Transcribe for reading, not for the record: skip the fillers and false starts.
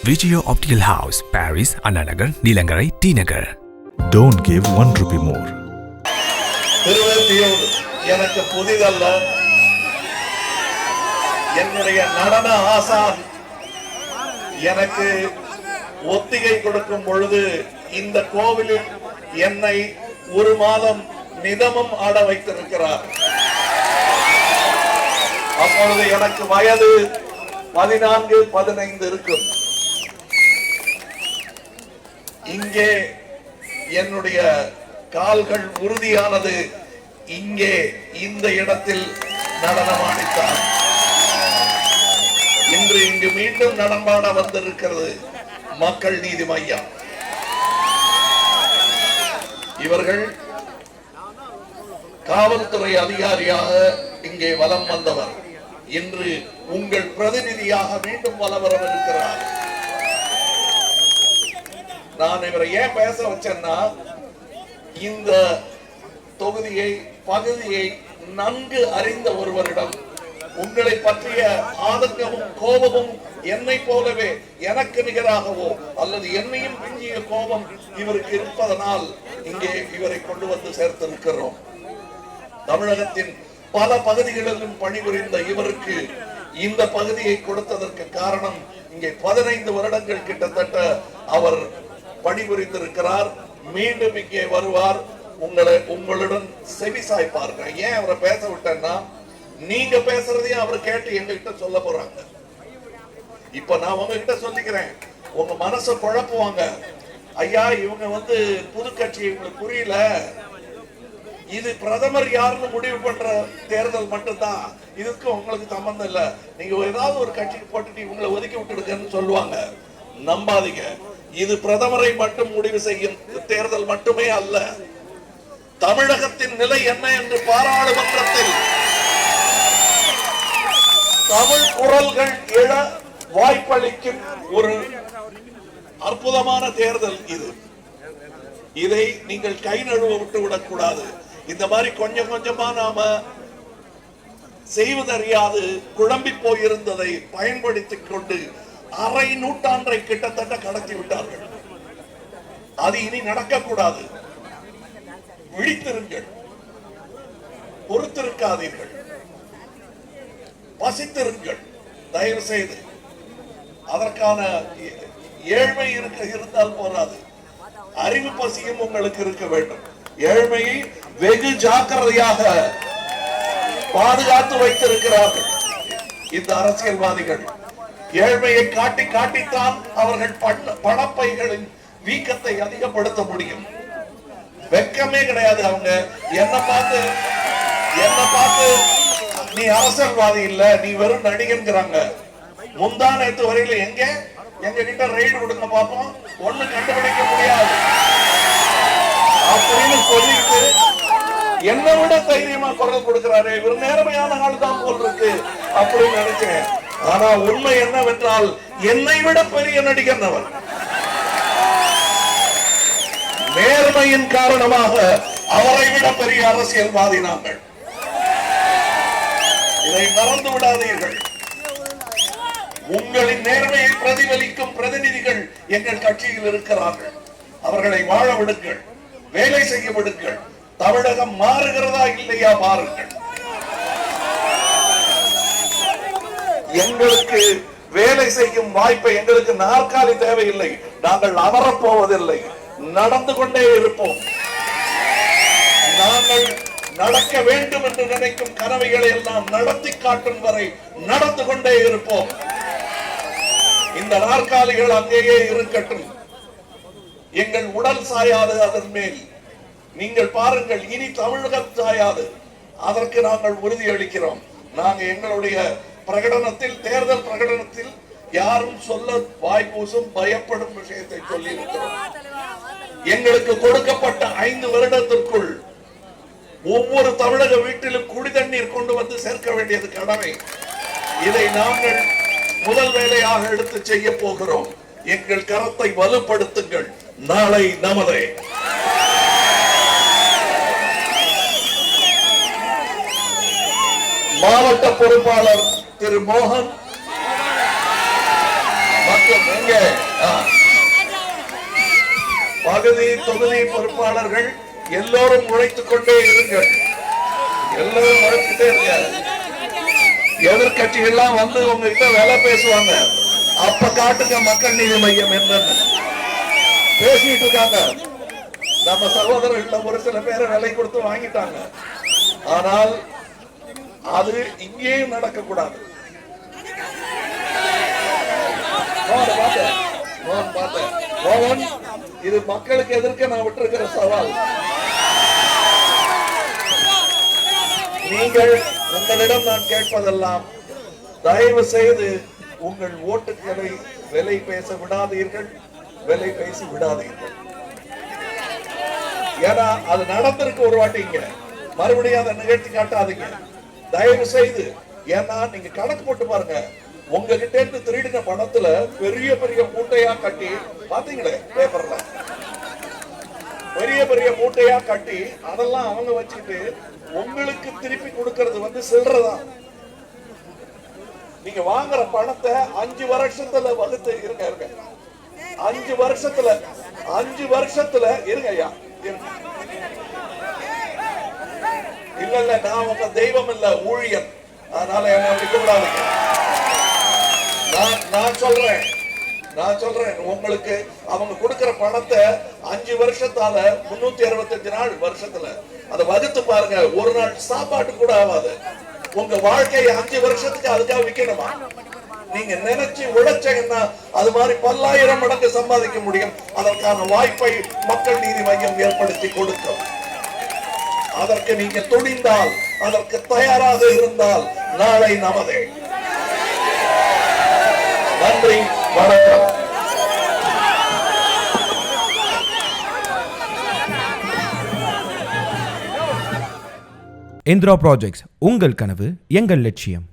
Vijaya Optical House, Paris, Anna Nagar, Neelangarai, T Nagar. Don't give 1 rupee more. Thiruvottiyur எனக்கு புதிதல்ல. என்னுடைய நடன ஆசான் எனக்கு ஒத்திகை கொடுக்கும் பொழுது இந்த கோவிலில் என்னை 1 மாதம் நிதமும் ஆட வைத்திருக்கிறார். அப்பொழுது எனக்கு வயது 14-15 இருக்கும். இங்கே என்னுடைய கால்கள் உறுதியானது. இங்கே இந்த இடத்தில் நடனமாடித்தார். இன்று இங்கு மீண்டும் நடனமாட வந்திருக்கிறது மக்கள் நீதி மையம். இவர்கள் காவல்துறை அதிகாரியாக இங்கே வலம் வந்தவர். இன்று உங்கள் பிரதிநிதியாக மீண்டும் வலம் வரவிருக்கிறார். நான் இவரை ஏன் பேச வச்சேன்னா, இந்த தொகுதியை பகுதியை நன்கு அறிந்த ஒருவரிடம் உங்களை பற்றிய ஆதங்கமும் கோபமும் என்னை போலவே எனக்கு நிகராகவோ அல்லது என்னையும் பிஞ்சிய கோபம் இவருக்கு இருப்பதனால் இங்கே இவரை கொண்டு வந்து சேர்த்திருக்கிறோம். தமிழகத்தின் பல பகுதிகளிலும் பணிபுரிந்த இவருக்கு இந்த பகுதியை கொடுத்ததற்கு காரணம், இங்கே 15 வருடங்கள் கிட்டத்தட்ட அவர் பணிபுரிந்திருக்கிறார். மீண்டும் இங்கே வருவார். உங்களுடன் செவி சாய்ப்பார்கள். ஏன் அவரை பேச விட்டேன்னா, நீங்க பேசுறதையும் அவர் கேட்டு எங்ககிட்ட சொல்ல போறாங்க. இப்ப நான் உங்ககிட்ட சொல்லிக்கிறேன், உங்க மனசை குழப்புவாங்க. ஐயா, இவங்க புது கட்சி, இவங்களுக்கு புரியல, இது பிரதமர் யாருன்னு முடிவு பண்ற தேர்தல் மட்டும்தான், இதுக்கு உங்களுக்கு சம்பந்தம் இல்ல, நீங்க ஏதாவது ஒரு கட்சிக்கு போட்டுட்டு இவங்களை ஒதுக்கி விட்டுடுங்கன்னு சொல்லுவாங்க. நம்பாதீங்க. இது பிரதமரை மட்டும் முடிவு செய்யும் தேர்தல் மட்டுமே அல்ல. தமிழகத்தின் நிலை என்ன என்று பாராளுமன்றத்தில் தமிழ் குரல்கள் எழ வாய்ப்பளிக்கும் ஒரு அற்புதமான தேர்தல் இது. இதை நீங்கள் கை நழுவ விட்டு விடக்கூடாது. இந்த மாதிரி கொஞ்சம் கொஞ்சமா நாம செய்வதறியாது குழம்பி போயிருந்ததை பயன்படுத்திக் கொண்டு அரை நூற்றாண்டை கிட்டத்தட்ட கடத்தி விட்டார்கள். அது இனி நடக்கக்கூடாது. விழித்திருங்கள், பொறுத்திருக்காதீர்கள், பசித்திருங்கள். தயவு செய்து அதற்கான ஏழ்மை இருந்தால் போராது, அறிவு பசியும் உங்களுக்கு இருக்க வேண்டும். ஏழ்மையை வெகு ஜாக்கிரதையாக பாதுகாத்து வைத்திருக்கிறார்கள் இந்த அரசியல்வாதிகள். ஏழ்மையை காட்டி காட்டித்தான் அவர்கள் பணப்பைகளின் வீக்கத்தை அதிகப்படுத்த முடியும். வெக்கமே கிடையாது. அவங்க என்ன பார்த்து நீ அரசியல்வாதி இல்ல, நீ வெறும் நடிகன்கிறாங்க. முந்தா நேத்து வரையில எங்க கிட்ட ரெய்டு கொடுங்க பார்ப்போம், ஒண்ணு கண்டுபிடிக்க முடியாது அப்படின்னு சொல்லிட்டு என்னை விட தைரியமா குரல் கொடுக்கிறாரு. இவர் நேர்மையான ஆள் தான் போல் இருக்கு அப்படின்னு நினைச்சேன். ஆனா உண்மை என்னவென்றால், என்னை விட பெரிய நடிகர் அவர். நேர்மையின் காரணமாக அவரை விட பெரிய அரசியல்வாதி நாங்கள். இதை மறந்து விடாதீர்கள். உங்களின் நேர்மையை பிரதிபலிக்கும் பிரதிநிதிகள் எங்கள் கட்சியில் இருக்கிறார்கள். அவர்களை வாழ விடுங்கள், வேலை செய்ய விடுங்கள். தமிழகம் மாறுகிறதா இல்லையா மாறுங்கள். எங்களுக்கு வேலை செய்யும் வாய்ப்பை, எங்களுக்கு நாற்காலி தேவையில்லை. நாங்கள் அமரப்போவதில்லை, நடந்து கொண்டே இருப்போம். நாங்கள் நடக்க வேண்டும் என்று நினைக்கும் கனவுகளை எல்லாம் நடத்தி காட்டும் வரை நடந்து கொண்டே இருப்போம். இந்த நாற்காலிகள் அங்கேயே இருக்கட்டும். எங்கள் உடல் சாயாது அதன் மேல். நீங்கள் பாருங்கள், இனி தமிழகம் சாயாது. அதற்கு நாங்கள் உறுதியளிக்கிறோம். நாங்கள் எங்களுடைய பிரகடனத்தில், தேர்தல் பிரகடனத்தில் யாரும் சொல்ல வாய்ப்பூசும் பயப்படும் விஷயத்தை சொல்லி இருக்கிறோம். எங்களுக்கு கொடுக்கப்பட்ட 5 வருடத்திற்குள் ஒவ்வொரு தமிழக வீட்டிலும் குடிதண்ணீர் கொண்டு வந்து சேர்க்க வேண்டியது கடமை. இதை நாங்கள் முதல் வேலையாக எடுத்து செய்ய போகிறோம். எங்கள் கரத்தை வலுப்படுத்துங்கள். நாளை நமதே. மாவட்ட பொறுப்பாளர் திரு மோகன், மற்றும் எங்க பகுதி தொகுதி பொறுப்பாளர்கள் எல்லோரும் உழைத்துக் கொண்டே இருங்கள். எல்லோரும் உழைத்துட்டே இருங்க. எதிர்கட்சிகள்லாம் வந்து உங்ககிட்ட வேலை பேசுவாங்க. அப்ப காட்டுங்க மக்கள் நீதி மையம் என்னன்னு பேசிட்டு இருக்காங்க. நம்ம சகோதரர்கள் ஒரு சில பேரை விலை கொடுத்து வாங்கிட்டாங்க. ஆனால் அது இங்கேயும் நடக்க கூடாது. இது மக்களுக்கு எதிர்க்க நான் விட்டிருக்கிற சவால். நீங்கள் உங்களிடம் நான் கேட்பதெல்லாம் தயவு செய்து உங்கள் ஓட்டுகளை விலை பேச விடாதீர்கள், விலை பேசி விடாதீர்கள். ஏன்னா அது நடந்திருக்கு ஒரு வாட்டிங்க, மறுபடியும் அதை நிகழ்த்தி காட்டாதீங்க தயவு செய்து. ஏன்னா நீங்க கணக்கு போட்டு பாருங்க, உங்ககிட்ட இருந்து திருடின பணத்துல பெரிய பெரிய மூட்டையா கட்டி பாத்தீங்களே பேப்பர்ல, பெரிய பெரிய மூட்டையா கட்டி அதெல்லாம் அவங்க வச்சுக்கிட்டு உங்களுக்கு திருப்பி கொடுக்கிறது வந்து சில்லறதான். நீங்க வாங்குற பணத்தை 5 வருஷத்துல வகுத்து இருங்க 5 வருஷத்துல இருங்க ஐயா. இல்ல நான் உங்க தெய்வம் இல்ல, ஊழியன். அதனால என்ன விட்டு விடாதீங்க. நான் சொல்றேன் உங்களுக்கு அவங்க கொடுக்கிற பணத்தை 5 வருஷத்தால 365 நாள் வருஷத்துல அதை வகுத்து பாருங்க. ஒரு நாள் சாப்பாட்டு கூட ஆகாது. உங்க வாழ்க்கையை 5 வருஷத்துக்கு அதுக்காக விற்கணுமா? நீங்க நினைச்சு உழைச்சீங்கன்னா அது மாதிரி 10,000 மடங்கு சம்பாதிக்க முடியும். அதற்கான வாய்ப்பை மக்கள் நீதி மையம் ஏற்படுத்தி கொடுக்கும். அதற்கு நீங்க துணிந்தால், அதற்கு தயாராக இருந்தால் நாளை நமதே. நன்றி, வணக்கம். இந்திரா ப்ராஜெக்ட்ஸ், உங்கள் கனவு எங்கள் லட்சியம்.